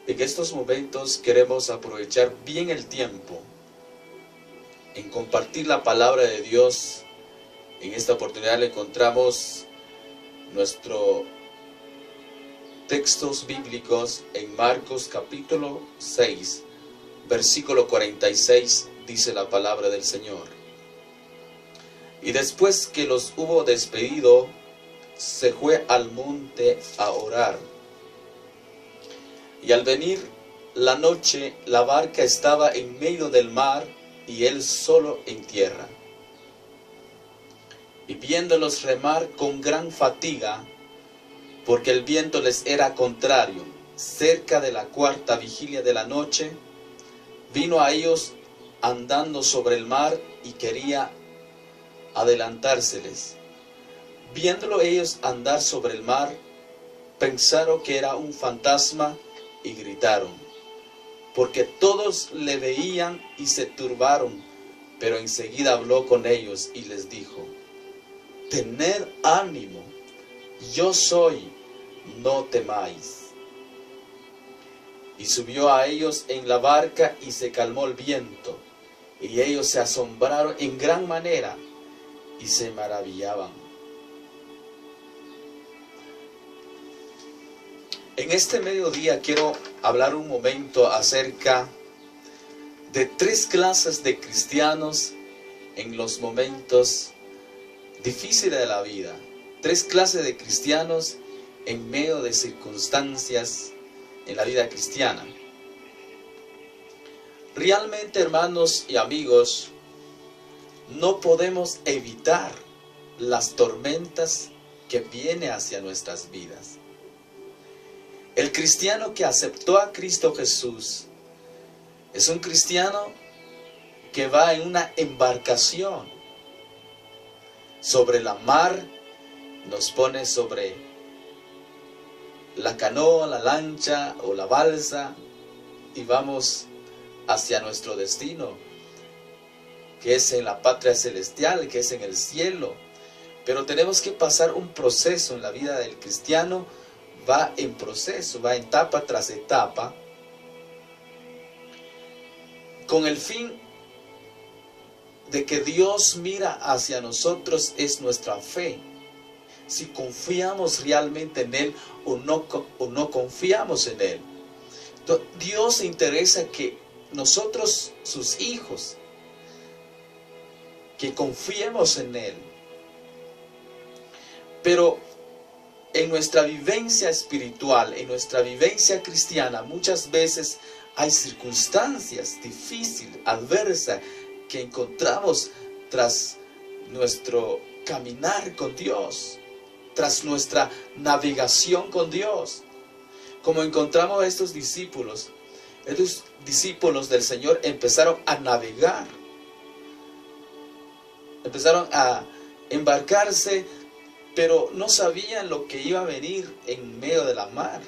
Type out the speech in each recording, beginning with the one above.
En estos momentos queremos aprovechar bien el tiempo en compartir la palabra de Dios. En esta oportunidad le encontramos nuestros textos bíblicos en Marcos capítulo 6, versículo 46, dice la palabra del Señor. Y después que los hubo despedido, se fue al monte a orar. Y al venir la noche, la barca estaba en medio del mar y él solo en tierra. Y viéndolos remar con gran fatiga, porque el viento les era contrario, cerca de la cuarta vigilia de la noche, vino a ellos andando sobre el mar y quería adelantárseles. Viéndolo ellos andar sobre el mar, pensaron que era un fantasma y gritaron, porque todos le veían y se turbaron. Pero enseguida habló con ellos y les dijo: tened ánimo, yo soy, no temáis. Y subió a ellos en la barca y se calmó el viento, y ellos se asombraron en gran manera y se maravillaban. En este mediodía quiero hablar un momento acerca de 3 clases de cristianos en los momentos difíciles de la vida. 3 clases de cristianos en medio de circunstancias en la vida cristiana. Realmente, hermanos y amigos, no podemos evitar las tormentas que vienen hacia nuestras vidas. El cristiano que aceptó a Cristo Jesús es un cristiano que va en una embarcación sobre la mar, nos pone sobre la canoa, la lancha o la balsa y vamos hacia nuestro destino, que es en la patria celestial, que es en el cielo. Pero tenemos que pasar un proceso en la vida del cristiano. Va en proceso, va etapa tras etapa, con el fin de que Dios mira hacia nosotros es nuestra fe. Si confiamos realmente en Él o no confiamos en Él. Entonces, Dios se interesa que nosotros, sus hijos, que confiemos en Él. Pero en nuestra vivencia espiritual, en nuestra vivencia cristiana, muchas veces hay circunstancias difíciles, adversas, que encontramos tras nuestro caminar con Dios, tras nuestra navegación con Dios. Como encontramos a estos discípulos del Señor empezaron a navegar, empezaron a embarcarse, pero no sabían lo que iba a venir en medio de la mar.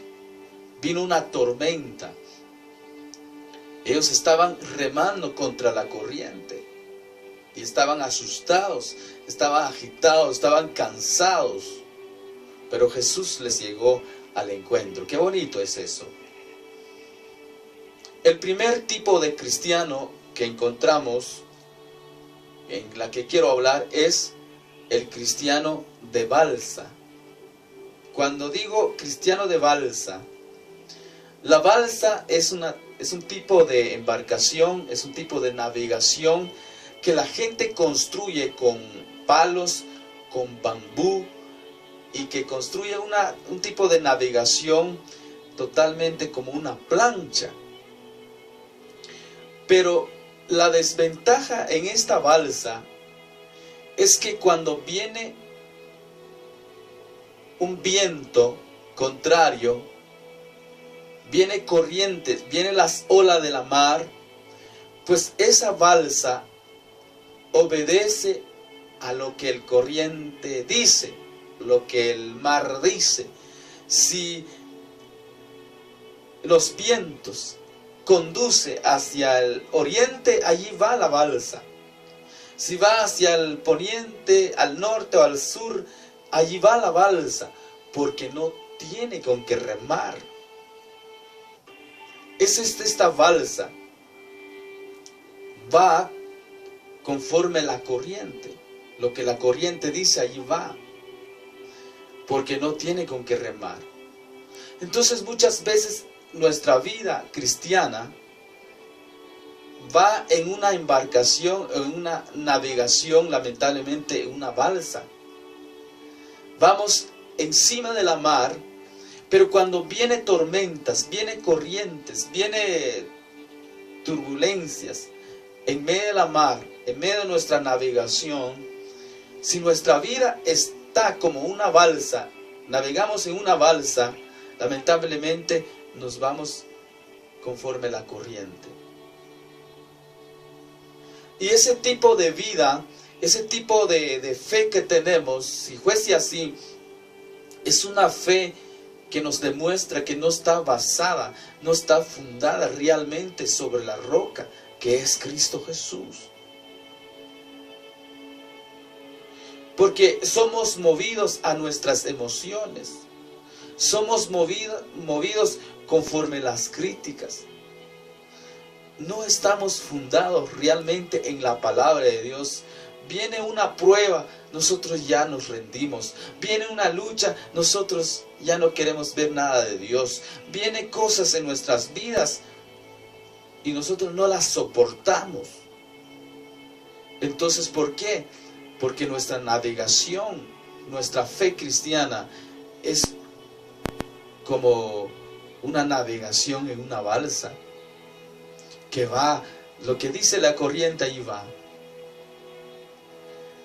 Vino una tormenta. Ellos estaban remando contra la corriente. Y estaban asustados, estaban agitados, estaban cansados. Pero Jesús les llegó al encuentro. Qué bonito es eso. El primer tipo de cristiano que encontramos, en la que quiero hablar, es el cristiano de balsa. Cuando digo cristiano de balsa, la balsa es un tipo de embarcación, es un tipo de navegación que la gente construye con palos, con bambú, y que construye un tipo de navegación totalmente como una plancha. Pero la desventaja en esta balsa es que cuando viene un viento contrario, viene corrientes, vienen las olas de la mar, pues esa balsa obedece a lo que el corriente dice, lo que el mar dice. Si los vientos conduce hacia el oriente, allí va la balsa. Si va hacia el poniente, al norte o al sur, allí va la balsa, porque no tiene con qué remar. esta balsa. Va conforme la corriente. Lo que la corriente dice, allí va. Porque no tiene con qué remar. Entonces muchas veces nuestra vida cristiana va en una embarcación, en una navegación, lamentablemente en una balsa. Vamos encima de la mar, pero cuando viene tormentas, viene corrientes, viene turbulencias, en medio de la mar, en medio de nuestra navegación, si nuestra vida está como una balsa, navegamos en una balsa, lamentablemente nos vamos conforme la corriente. Y ese tipo de vida, ese tipo de fe que tenemos, si fuese así, es una fe que nos demuestra que no está basada, no está fundada realmente sobre la roca, que es Cristo Jesús. Porque somos movidos a nuestras emociones. Somos movidos conforme las críticas. No estamos fundados realmente en la palabra de Dios. Viene una prueba, nosotros ya nos rendimos. Viene una lucha, nosotros ya no queremos ver nada de Dios. Vienen cosas en nuestras vidas y nosotros no las soportamos. Entonces, ¿por qué? Porque nuestra navegación, nuestra fe cristiana es como una navegación en una balsa que va, lo que dice la corriente ahí va.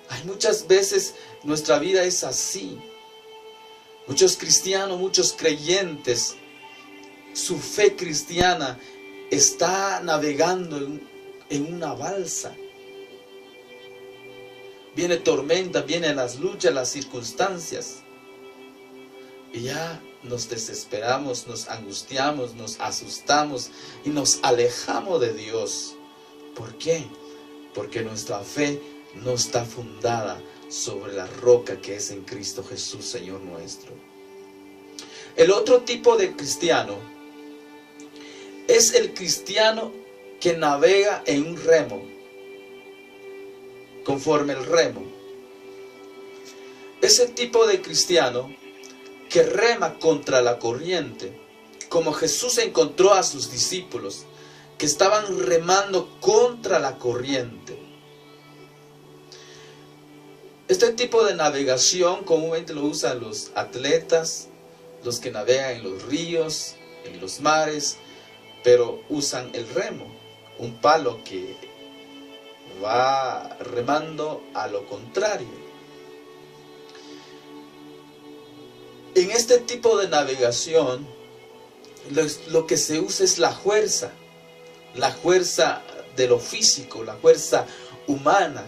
Hay muchas veces nuestra vida es así. Muchos cristianos, muchos creyentes, su fe cristiana está navegando en una balsa. Viene tormenta, vienen las luchas, las circunstancias. Y ya nos desesperamos, nos angustiamos, nos asustamos y nos alejamos de Dios. ¿Por qué? Porque nuestra fe no está fundada sobre la roca que es en Cristo Jesús, Señor nuestro. El otro tipo de cristiano es el cristiano que navega en un remo, conforme el remo. Ese tipo de cristiano que rema contra la corriente, como Jesús encontró a sus discípulos que estaban remando contra la corriente. Este tipo de navegación comúnmente lo usan los atletas, los que navegan en los ríos, en los mares, pero usan el remo, un palo que va remando a lo contrario. En este tipo de navegación, lo que se usa es la fuerza de lo físico, la fuerza humana.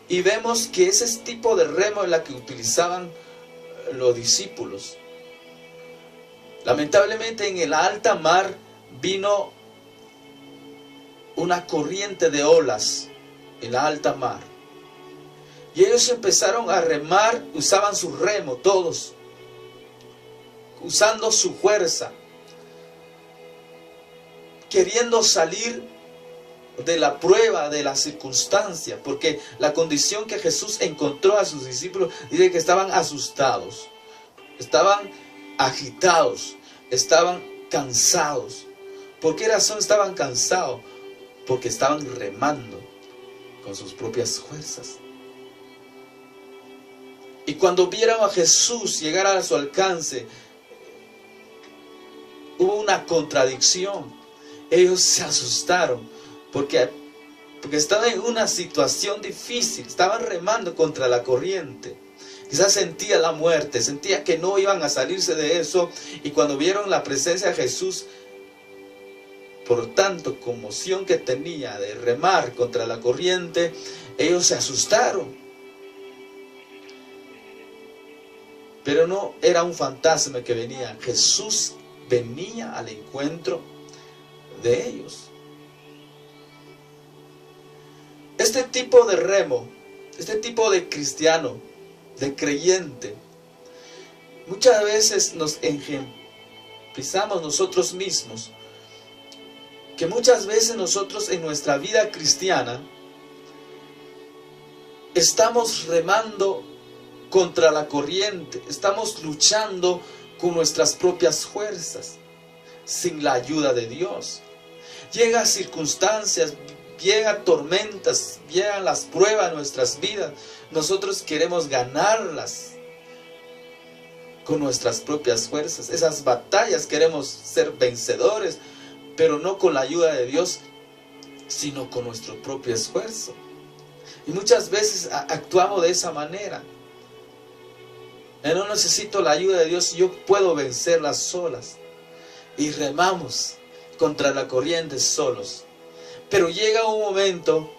Y vemos que ese tipo de remo es la que utilizaban los discípulos. Lamentablemente en la alta mar vino una corriente de olas en la alta mar. Y ellos empezaron a remar, usaban su remo todos, usando su fuerza, queriendo salir de la prueba, de la circunstancia, porque la condición que Jesús encontró a sus discípulos, dice que estaban asustados, estaban agitados, estaban cansados. ¿Por qué razón estaban cansados? Porque estaban remando con sus propias fuerzas. Y cuando vieron a Jesús llegar a su alcance, hubo una contradicción. Ellos se asustaron porque estaban en una situación difícil, estaban remando contra la corriente. Quizás sentía la muerte, sentía que no iban a salirse de eso, y cuando vieron la presencia de Jesús, por tanto conmoción que tenía de remar contra la corriente, ellos se asustaron. Pero no era un fantasma que venía, Jesús venía al encuentro de ellos. Este tipo de remo, este tipo de cristiano, de creyente, muchas veces nos pisamos nosotros mismos, que muchas veces nosotros en nuestra vida cristiana estamos remando contra la corriente, estamos luchando con nuestras propias fuerzas, sin la ayuda de Dios. Llegan circunstancias, llegan tormentas, llegan las pruebas a nuestras vidas. Nosotros queremos ganarlas con nuestras propias fuerzas. Esas batallas queremos ser vencedores, pero no con la ayuda de Dios, sino con nuestro propio esfuerzo. Y muchas veces actuamos de esa manera. No necesito la ayuda de Dios, yo puedo vencerlas solas. Y remamos contra la corriente solos. Pero llega un momento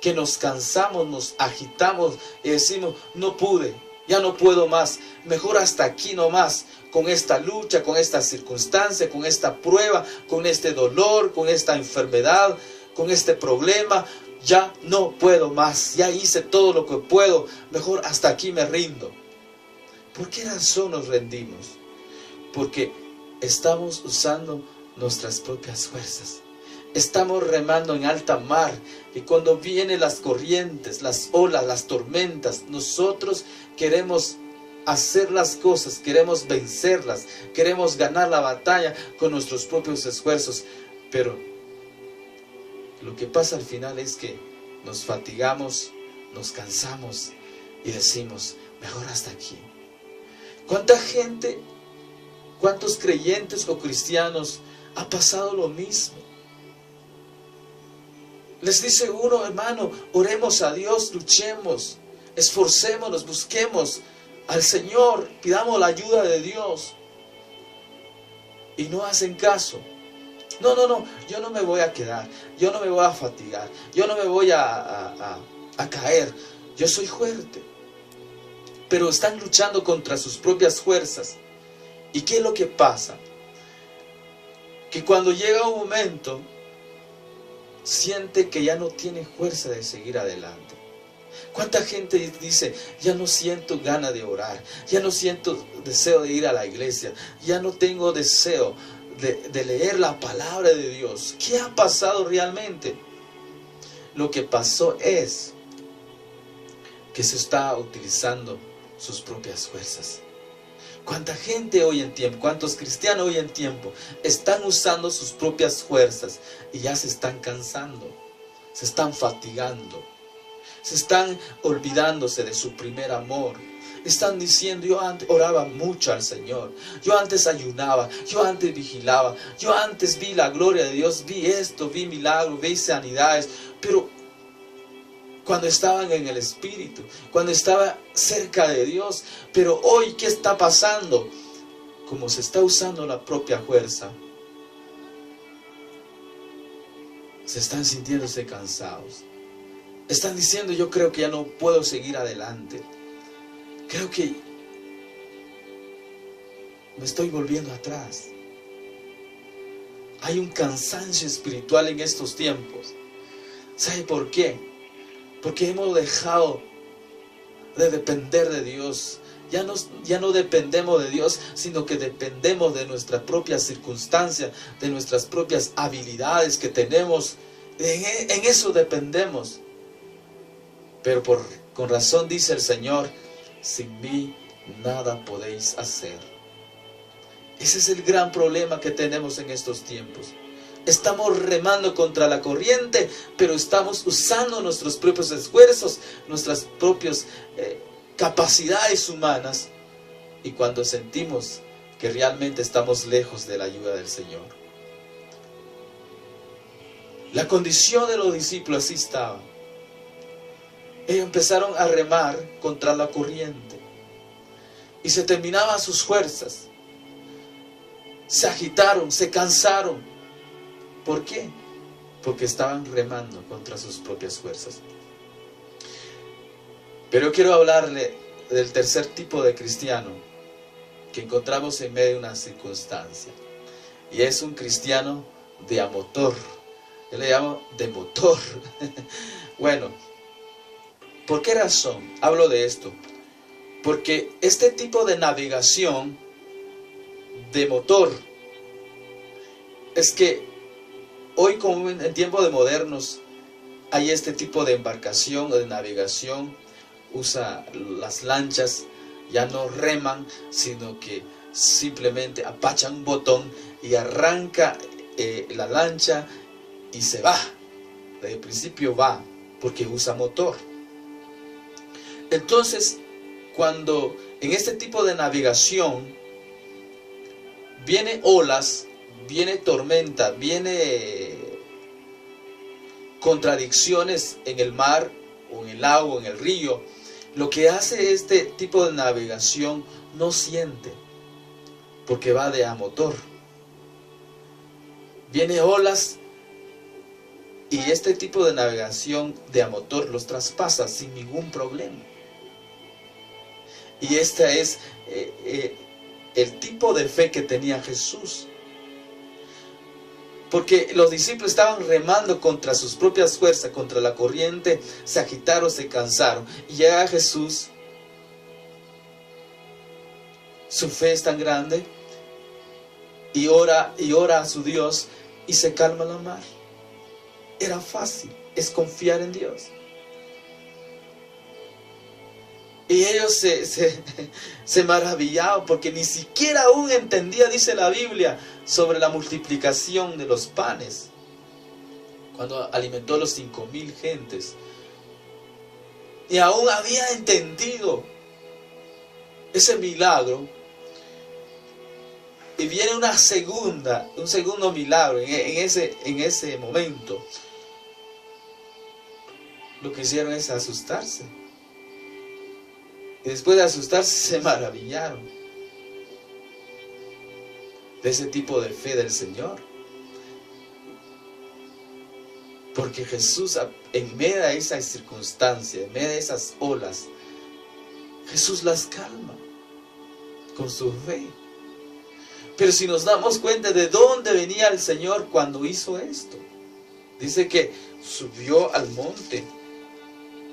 que nos cansamos, nos agitamos y decimos, no pude, ya no puedo más, mejor hasta aquí nomás, con esta lucha, con esta circunstancia, con esta prueba, con este dolor, con esta enfermedad, con este problema, ya no puedo más, ya hice todo lo que puedo, mejor hasta aquí me rindo. ¿Por qué razón nos rendimos? Porque estamos usando nuestras propias fuerzas. Estamos remando en alta mar y cuando vienen las corrientes, las olas, las tormentas, nosotros queremos hacer las cosas, queremos vencerlas, queremos ganar la batalla con nuestros propios esfuerzos. Pero lo que pasa al final es que nos fatigamos, nos cansamos y decimos, mejor hasta aquí. ¿Cuánta gente, cuántos creyentes o cristianos ha pasado lo mismo? Les dice uno, hermano, oremos a Dios, luchemos, esforcémonos, busquemos al Señor, pidamos la ayuda de Dios. Y no hacen caso. No, yo no me voy a quedar, yo no me voy a fatigar, yo no me voy a caer, yo soy fuerte. Pero están luchando contra sus propias fuerzas. ¿Y qué es lo que pasa? Que cuando llega un momento, siente que ya no tiene fuerza de seguir adelante. ¿Cuánta gente dice, ya no siento ganas de orar, ya no siento deseo de ir a la iglesia, ya no tengo deseo de leer la palabra de Dios? ¿Qué ha pasado realmente? Lo que pasó es que se está utilizando sus propias fuerzas. ¿Cuánta gente hoy en tiempo, cuántos cristianos hoy en tiempo están usando sus propias fuerzas y ya se están cansando, se están fatigando, se están olvidándose de su primer amor? Están diciendo, yo antes oraba mucho al Señor, yo antes ayunaba, yo antes vigilaba, yo antes vi la gloria de Dios, vi esto, vi milagros, vi sanidades, pero cuando estaban en el Espíritu, cuando estaba cerca de Dios. Pero hoy, ¿qué está pasando? Como se está usando la propia fuerza, se están sintiéndose cansados. Están diciendo, yo creo que ya no puedo seguir adelante. Creo que me estoy volviendo atrás. Hay un cansancio espiritual en estos tiempos. ¿Sabe por qué? Porque hemos dejado de depender de Dios. Ya no dependemos de Dios, sino que dependemos de nuestra propia circunstancia, de nuestras propias habilidades que tenemos. En eso dependemos. Pero con razón dice el Señor, sin mí nada podéis hacer. Ese es el gran problema que tenemos en estos tiempos. Estamos remando contra la corriente, pero estamos usando nuestros propios esfuerzos, nuestras propias capacidades humanas. Y cuando sentimos que realmente estamos lejos de la ayuda del Señor. La condición de los discípulos así estaba. Ellos empezaron a remar contra la corriente. Y se terminaban sus fuerzas. Se agitaron, se cansaron. ¿Por qué? Porque estaban remando contra sus propias fuerzas. Pero yo quiero hablarle del tercer tipo de cristiano que encontramos en medio de una circunstancia. Y es un cristiano de a motor. Yo le llamo de motor. Bueno, ¿por qué razón hablo de esto? Porque este tipo de navegación de motor es que hoy, como en tiempos de modernos, hay este tipo de embarcación o de navegación. Usa las lanchas, ya no reman, sino que simplemente apachan un botón y arranca la lancha y se va. Desde el principio va, porque usa motor. Entonces, cuando en este tipo de navegación viene olas, viene tormenta, viene contradicciones en el mar o en el lago, en el río, lo que hace este tipo de navegación no siente, porque va de a motor. Viene olas y este tipo de navegación de a motor los traspasa sin ningún problema. Y este es el tipo de fe que tenía Jesús. Porque los discípulos estaban remando contra sus propias fuerzas, contra la corriente, se agitaron, se cansaron. Y llega Jesús, su fe es tan grande, y ora a su Dios, y se calma la mar. Era fácil, es confiar en Dios. Y ellos se maravillaban porque ni siquiera aún entendía, dice la Biblia, sobre la multiplicación de los panes. Cuando alimentó a los 5,000 gentes. Y aún había entendido ese milagro. Y viene un segundo milagro en ese momento. Lo que hicieron es asustarse. Y después de asustarse se maravillaron de ese tipo de fe del Señor. Porque Jesús, en medio de esas circunstancias, en medio de esas olas, Jesús las calma con su fe. Pero si nos damos cuenta de dónde venía el Señor cuando hizo esto, dice que subió al monte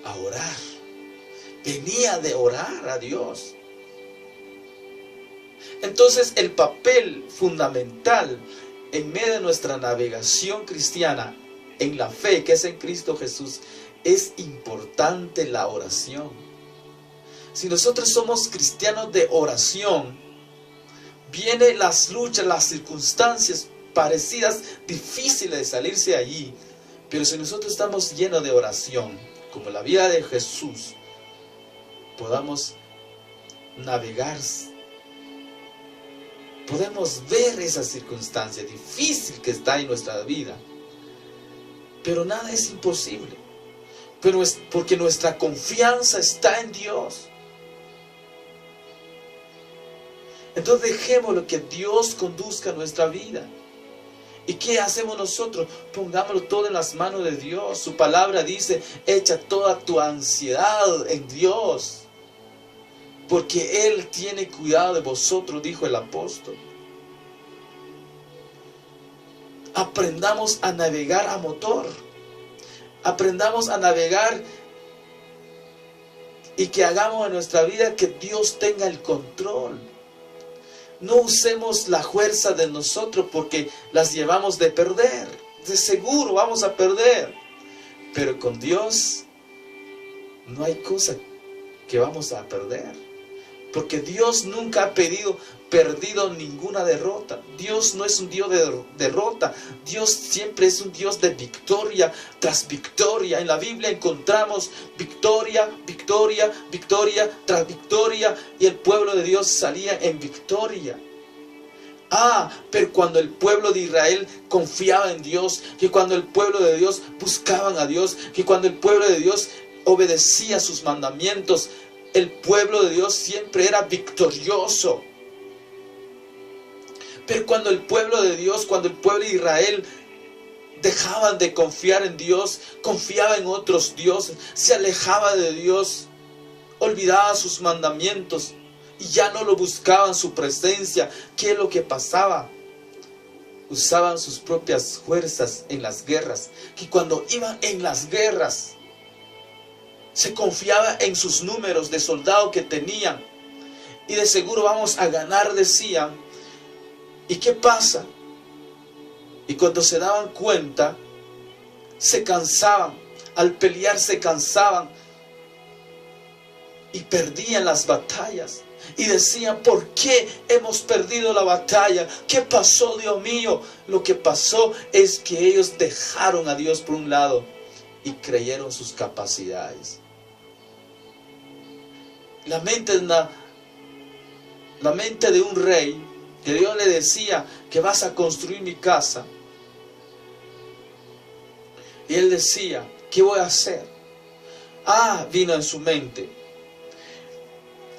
a orar. Venía de orar a Dios. Entonces el papel fundamental en medio de nuestra navegación cristiana en la fe que es en Cristo Jesús, es importante la oración. Si nosotros somos cristianos de oración, vienen las luchas, las circunstancias parecidas, difíciles de salirse allí, pero si nosotros estamos llenos de oración, como la vida de Jesús, podamos navegar, podemos ver esa circunstancia difícil que está en nuestra vida, pero nada es imposible, pero es porque nuestra confianza está en Dios. Entonces dejémoslo que Dios conduzca nuestra vida. ¿Y qué hacemos nosotros? Pongámoslo todo en las manos de Dios. Su palabra dice, echa toda tu ansiedad en Dios, porque Él tiene cuidado de vosotros, dijo el apóstol. Aprendamos a navegar a motor. Aprendamos a navegar y que hagamos en nuestra vida que Dios tenga el control. No usemos la fuerza de nosotros porque las llevamos de perder. De seguro vamos a perder. Pero con Dios no hay cosa que vamos a perder. Porque Dios nunca ha perdido ninguna derrota. Dios no es un Dios de derrota. Dios siempre es un Dios de victoria tras victoria. En la Biblia encontramos victoria, victoria, victoria tras victoria. Y el pueblo de Dios salía en victoria. Pero cuando el pueblo de Israel confiaba en Dios, que cuando el pueblo de Dios buscaban a Dios, que cuando el pueblo de Dios obedecía sus mandamientos, el pueblo de Dios siempre era victorioso. Pero cuando el pueblo de Dios, cuando el pueblo de Israel dejaban de confiar en Dios, confiaba en otros dioses, se alejaba de Dios, olvidaba sus mandamientos y ya no lo buscaban su presencia, ¿qué es lo que pasaba? Usaban sus propias fuerzas en las guerras, que cuando iban en las guerras se confiaba en sus números de soldados que tenían. Y de seguro vamos a ganar, decían. ¿Y qué pasa? Y cuando se daban cuenta, se cansaban. Al pelear se cansaban y perdían las batallas. Y decían, ¿por qué hemos perdido la batalla? ¿Qué pasó, Dios mío? Lo que pasó es que ellos dejaron a Dios por un lado y creyeron sus capacidades. La mente de un rey, que Dios le decía que vas a construir mi casa. Y él decía, ¿qué voy a hacer? Vino en su mente.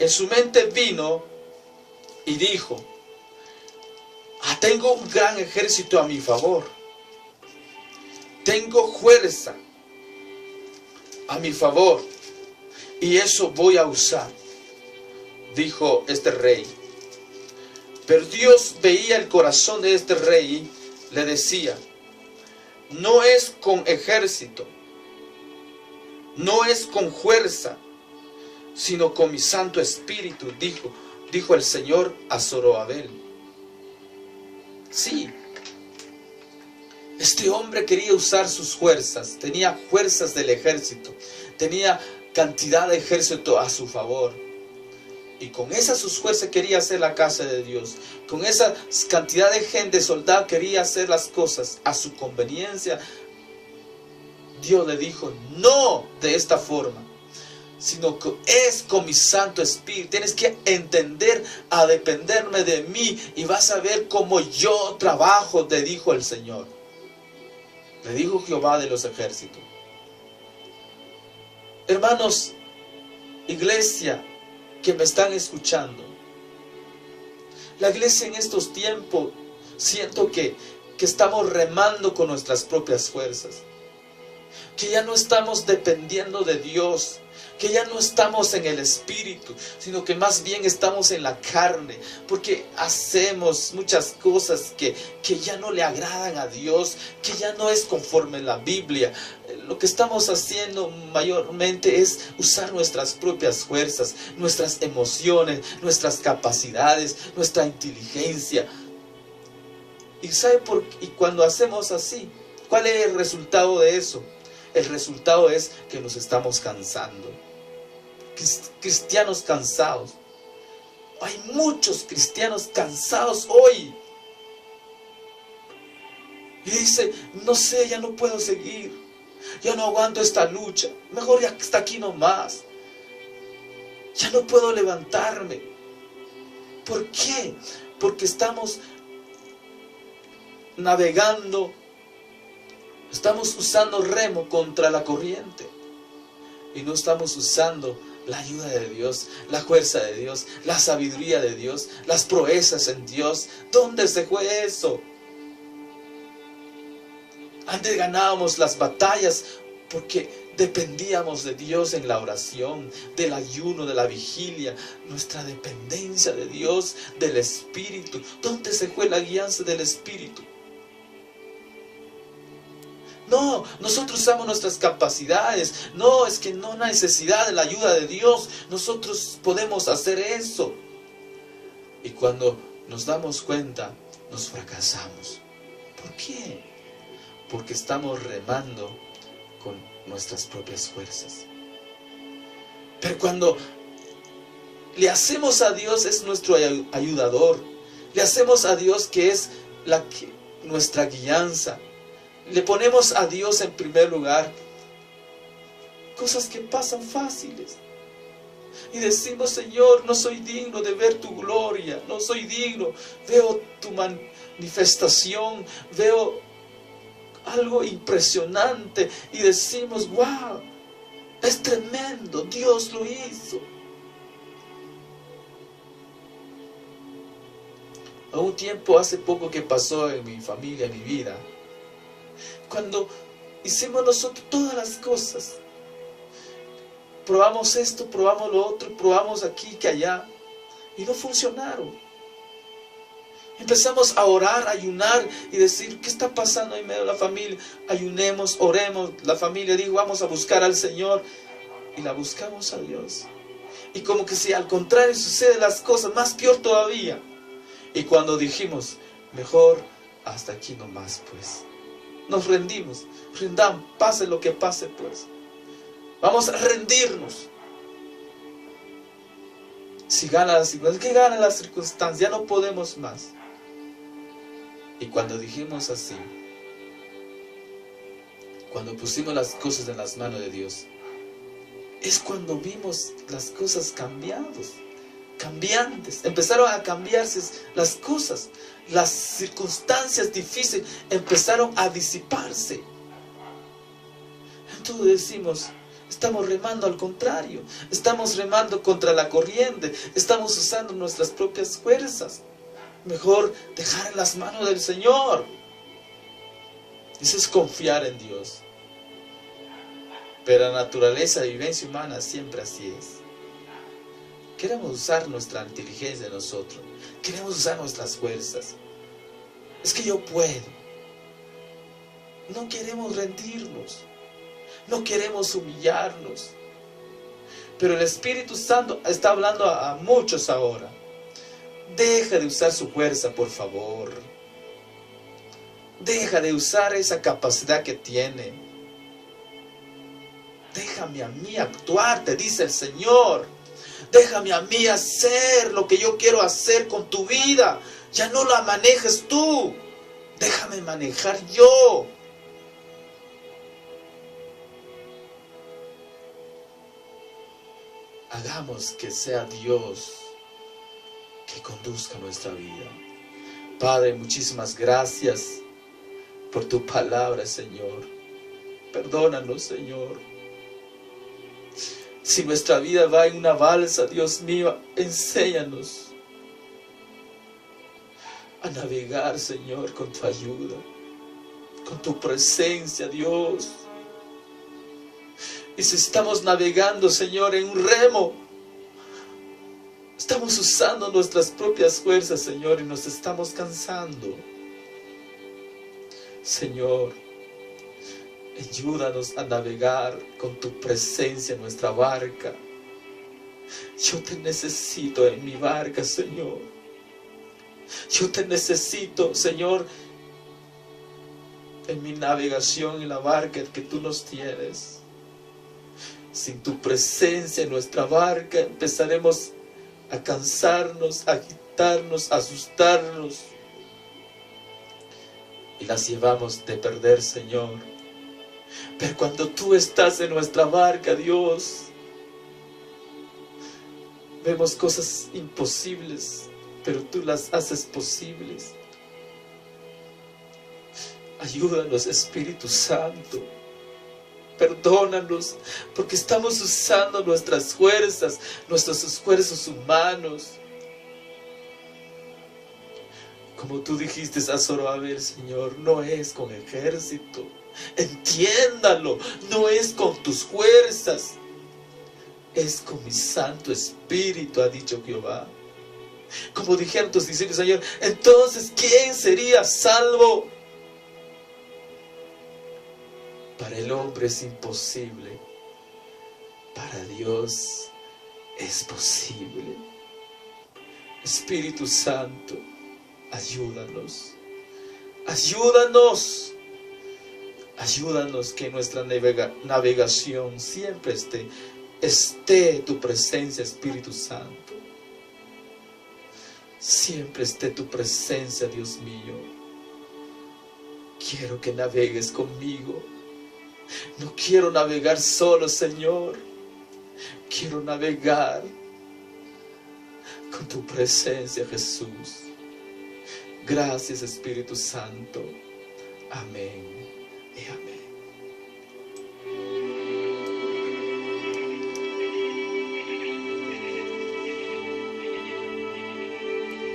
En su mente vino y dijo, tengo un gran ejército a mi favor. Tengo fuerza a mi favor. Y eso voy a usar, dijo este rey. Pero Dios veía el corazón de este rey, le decía, no es con ejército, no es con fuerza, sino con mi Santo Espíritu, dijo el Señor a Zorobabel. Sí, este hombre quería usar sus fuerzas, tenía fuerzas del ejército, tenía cantidad de ejército a su favor. Y con esas sus fuerzas quería hacer la casa de Dios. Con esa cantidad de gente, soldado, quería hacer las cosas a su conveniencia. Dios le dijo, no de esta forma, sino que es con mi Santo Espíritu. Tienes que entender a dependerme de mí y vas a ver cómo yo trabajo, te dijo el Señor. Le dijo Jehová de los ejércitos. Hermanos, iglesia que me están escuchando, la iglesia en estos tiempos siento que estamos remando con nuestras propias fuerzas, que ya no estamos dependiendo de Dios, que ya no estamos en el Espíritu, sino que más bien estamos en la carne, porque hacemos muchas cosas que ya no le agradan a Dios, que ya no es conforme a la Biblia. Lo que estamos haciendo mayormente es usar nuestras propias fuerzas, nuestras emociones, nuestras capacidades, nuestra inteligencia. Y cuando hacemos así, ¿cuál es el resultado de eso? El resultado es que nos estamos cansando. Cristianos cansados. Hay muchos cristianos cansados hoy. Y dice, no sé, ya no puedo seguir. Ya no aguanto esta lucha. Mejor ya está aquí nomás. Ya no puedo levantarme. ¿Por qué? Porque estamos navegando. Estamos usando remo contra la corriente. Y no estamos usando la ayuda de Dios, la fuerza de Dios, la sabiduría de Dios, las proezas en Dios. ¿Dónde se fue eso? Antes ganábamos las batallas porque dependíamos de Dios en la oración, del ayuno, de la vigilia. Nuestra dependencia de Dios, del Espíritu. ¿Dónde se fue la guianza del Espíritu? No, nosotros usamos nuestras capacidades. No, es que no hay necesidad de la ayuda de Dios. Nosotros podemos hacer eso. Y cuando nos damos cuenta, nos fracasamos. ¿Por qué? Porque estamos remando con nuestras propias fuerzas. Pero cuando le hacemos a Dios, es nuestro ayudador. Le hacemos a Dios que es nuestra guianza. Le ponemos a Dios en primer lugar. Cosas que pasan fáciles. Y decimos, Señor, no soy digno de ver tu gloria. No soy digno. Veo tu manifestación. Veo algo impresionante. Y decimos, wow, es tremendo. Dios lo hizo. A un tiempo hace poco que pasó en mi familia, en mi vida. Cuando hicimos nosotros todas las cosas, probamos esto, probamos lo otro, probamos aquí que allá, y no funcionaron. Empezamos a orar, a ayunar y decir, ¿qué está pasando en medio de la familia? Ayunemos, oremos. La familia dijo, vamos a buscar al Señor, y la buscamos a Dios. Y como que si al contrario suceden las cosas, más peor todavía. Y cuando dijimos, mejor hasta aquí nomás, pues. Nos rendimos, rindamos, pase lo que pase, pues. Vamos a rendirnos. Si gana la circunstancia, que gana la circunstancia, ya no podemos más. Y cuando dijimos así, cuando pusimos las cosas en las manos de Dios, es cuando vimos las cosas cambiantes. Empezaron a cambiarse las cosas. Las circunstancias difíciles empezaron a disiparse. Entonces decimos, estamos remando al contrario. Estamos remando contra la corriente. Estamos usando nuestras propias fuerzas. Mejor dejar en las manos del Señor. Eso es confiar en Dios. Pero la naturaleza de vivencia humana siempre así es. Queremos usar nuestra inteligencia de nosotros. Queremos usar nuestras fuerzas. Es que yo puedo. No queremos rendirnos. No queremos humillarnos. Pero el Espíritu Santo está hablando a muchos ahora. Deja de usar su fuerza, por favor. Deja de usar esa capacidad que tiene. Déjame a mí actuar, te dice el Señor. Déjame a mí hacer lo que yo quiero hacer con tu vida. Ya no la manejes tú. Déjame manejar yo. Hagamos que sea Dios que conduzca nuestra vida. Padre, muchísimas gracias por tu palabra, Señor. Perdónanos, Señor. Si nuestra vida va en una balsa, Dios mío, enséñanos a navegar, Señor, con tu ayuda, con tu presencia, Dios. Y si estamos navegando, Señor, en un remo, estamos usando nuestras propias fuerzas, Señor, y nos estamos cansando. Señor, ayúdanos a navegar con tu presencia en nuestra barca. Yo te necesito en mi barca, Señor. Yo te necesito, Señor, en mi navegación en la barca que tú nos tienes. Sin tu presencia en nuestra barca empezaremos a cansarnos, a agitarnos, a asustarnos. Y las llevamos de perder, Señor. Pero cuando tú estás en nuestra barca, Dios, vemos cosas imposibles, pero tú las haces posibles. Ayúdanos, Espíritu Santo. Perdónanos, porque estamos usando nuestras fuerzas, nuestros esfuerzos humanos. Como tú dijiste a Zorobabel, Señor, no es con ejército. Entiéndalo, no es con tus fuerzas, es con mi Santo Espíritu, ha dicho Jehová. Como dijeron tus discípulos, Señor, entonces, ¿quién sería salvo? Para el hombre es imposible, para Dios es posible. Espíritu Santo, ayúdanos, ayúdanos. Ayúdanos que nuestra navegación siempre esté tu presencia, Espíritu Santo. Siempre esté tu presencia, Dios mío. Quiero que navegues conmigo. No quiero navegar solo, Señor. Quiero navegar con tu presencia, Jesús. Gracias, Espíritu Santo. Amén y amén.